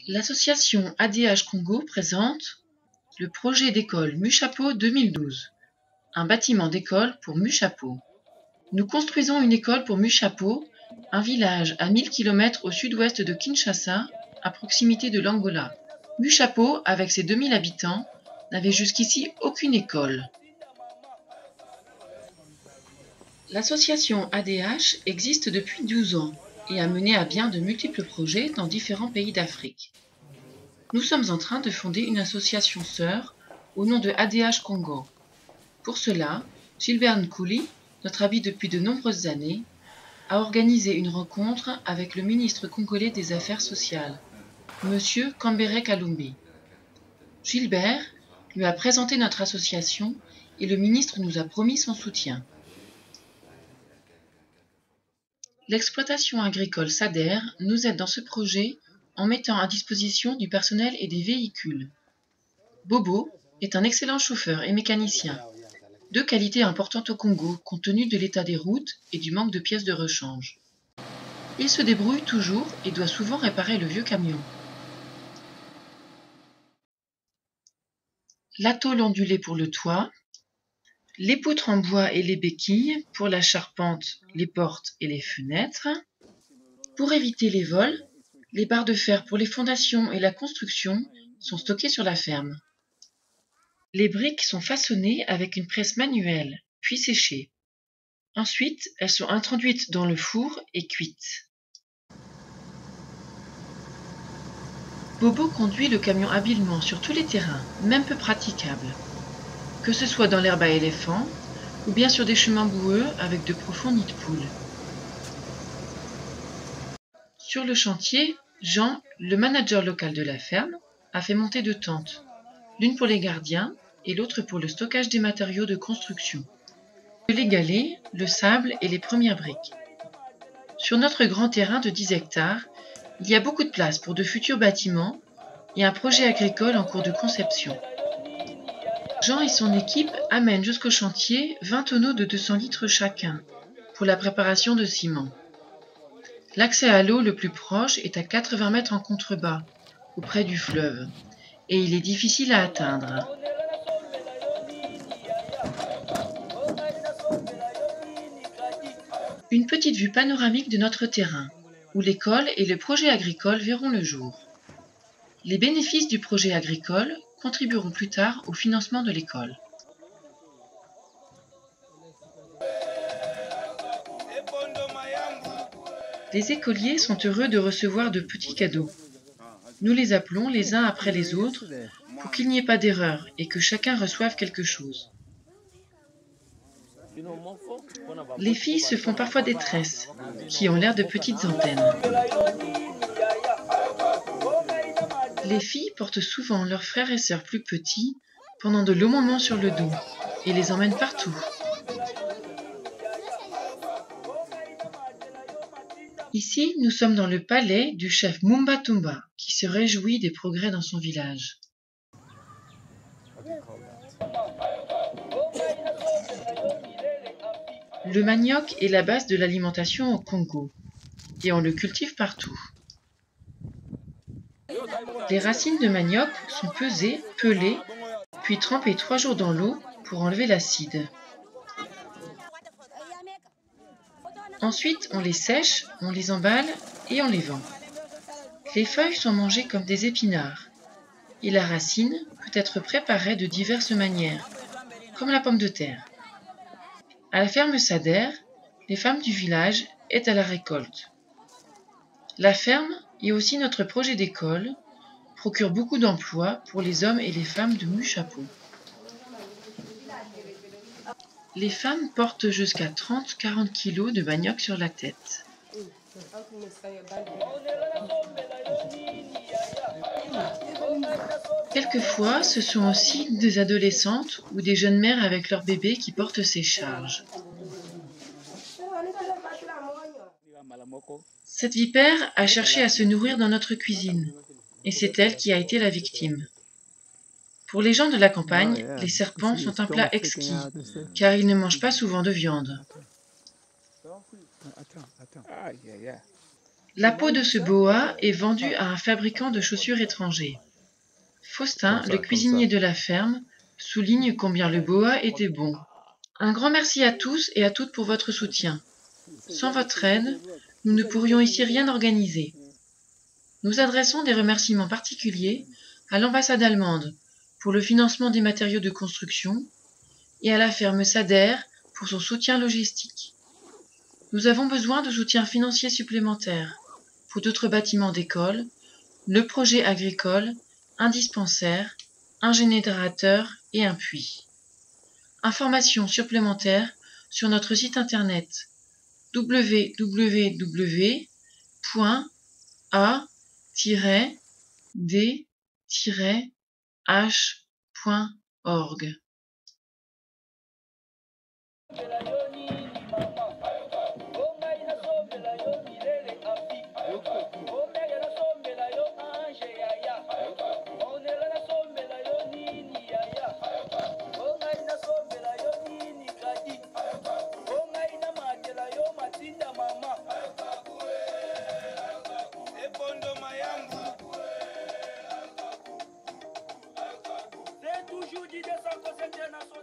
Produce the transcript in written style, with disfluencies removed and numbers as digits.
L'association ADH Congo présente le projet d'école Muchapo 2012, un bâtiment d'école pour Muchapo. Nous construisons une école pour Muchapo, un village à 1000 km au sud-ouest de Kinshasa, à proximité de l'Angola. Muchapo, avec ses 2000 habitants, n'avait jusqu'ici aucune école. L'association ADH existe depuis 12 ans et a mené à bien de multiples projets dans différents pays d'Afrique. Nous sommes en train de fonder une association sœur au nom de ADH Congo. Pour cela, Gilbert Nkouli, notre ami depuis de nombreuses années, a organisé une rencontre avec le ministre congolais des Affaires sociales, M. Kambere Kalumbi. Gilbert lui a présenté notre association et le ministre nous a promis son soutien. L'exploitation agricole SADER nous aide dans ce projet en mettant à disposition du personnel et des véhicules. Bobo est un excellent chauffeur et mécanicien, deux qualités importantes au Congo compte tenu de l'état des routes et du manque de pièces de rechange. Il se débrouille toujours et doit souvent réparer le vieux camion. La tôle ondulée pour le toit, les poutres en bois et les béquilles pour la charpente, les portes et les fenêtres. Pour éviter les vols, les barres de fer pour les fondations et la construction sont stockées sur la ferme. Les briques sont façonnées avec une presse manuelle, puis séchées. Ensuite, elles sont introduites dans le four et cuites. Bobo conduit le camion habilement sur tous les terrains, même peu praticables. Que ce soit dans l'herbe à éléphant, ou bien sur des chemins boueux avec de profonds nids de poules. Sur le chantier, Jean, le manager local de la ferme, a fait monter deux tentes, l'une pour les gardiens et l'autre pour le stockage des matériaux de construction. Les galets, le sable et les premières briques. Sur notre grand terrain de 10 hectares, il y a beaucoup de place pour de futurs bâtiments et un projet agricole en cours de conception. Jean et son équipe amènent jusqu'au chantier 20 tonneaux de 200 litres chacun pour la préparation de ciment. L'accès à l'eau le plus proche est à 80 mètres en contrebas, auprès du fleuve, et il est difficile à atteindre. Une petite vue panoramique de notre terrain, où l'école et le projet agricole verront le jour. Les bénéfices du projet agricole contribueront plus tard au financement de l'école. Les écoliers sont heureux de recevoir de petits cadeaux. Nous les appelons les uns après les autres pour qu'il n'y ait pas d'erreur et que chacun reçoive quelque chose. Les filles se font parfois des tresses, qui ont l'air de petites antennes. Les filles portent souvent leurs frères et sœurs plus petits pendant de longs moments sur le dos et les emmènent partout. Ici, nous sommes dans le palais du chef Mumba Tumba, qui se réjouit des progrès dans son village. Le manioc est la base de l'alimentation au Congo, et on le cultive partout. Les racines de manioc sont pesées, pelées, puis trempées 3 jours dans l'eau pour enlever l'acide. Ensuite, on les sèche, on les emballe et on les vend. Les feuilles sont mangées comme des épinards, et la racine peut être préparée de diverses manières, comme la pomme de terre. À la ferme SADER, les femmes du village aident à la récolte. La ferme et aussi notre projet d'école procure beaucoup d'emplois pour les hommes et les femmes de Muchapo. Les femmes portent jusqu'à 30-40 kg de manioc sur la tête. Quelquefois, ce sont aussi des adolescentes ou des jeunes mères avec leurs bébés qui portent ces charges. Cette vipère a cherché à se nourrir dans notre cuisine, et c'est elle qui a été la victime. Pour les gens de la campagne, les serpents sont un plat exquis, car ils ne mangent pas souvent de viande. La peau de ce boa est vendue à un fabricant de chaussures étranger. Faustin, le cuisinier de la ferme, souligne combien le boa était bon. Un grand merci à tous et à toutes pour votre soutien. Sans votre aide, nous ne pourrions ici rien organiser. Nous adressons des remerciements particuliers à l'ambassade allemande pour le financement des matériaux de construction et à la ferme Sader pour son soutien logistique. Nous avons besoin de soutien financier supplémentaire pour d'autres bâtiments d'école, le projet agricole, un dispensaire, un générateur et un puits. Informations supplémentaires sur notre site internet www.a-d-h.org. Toujours dit de 100% international.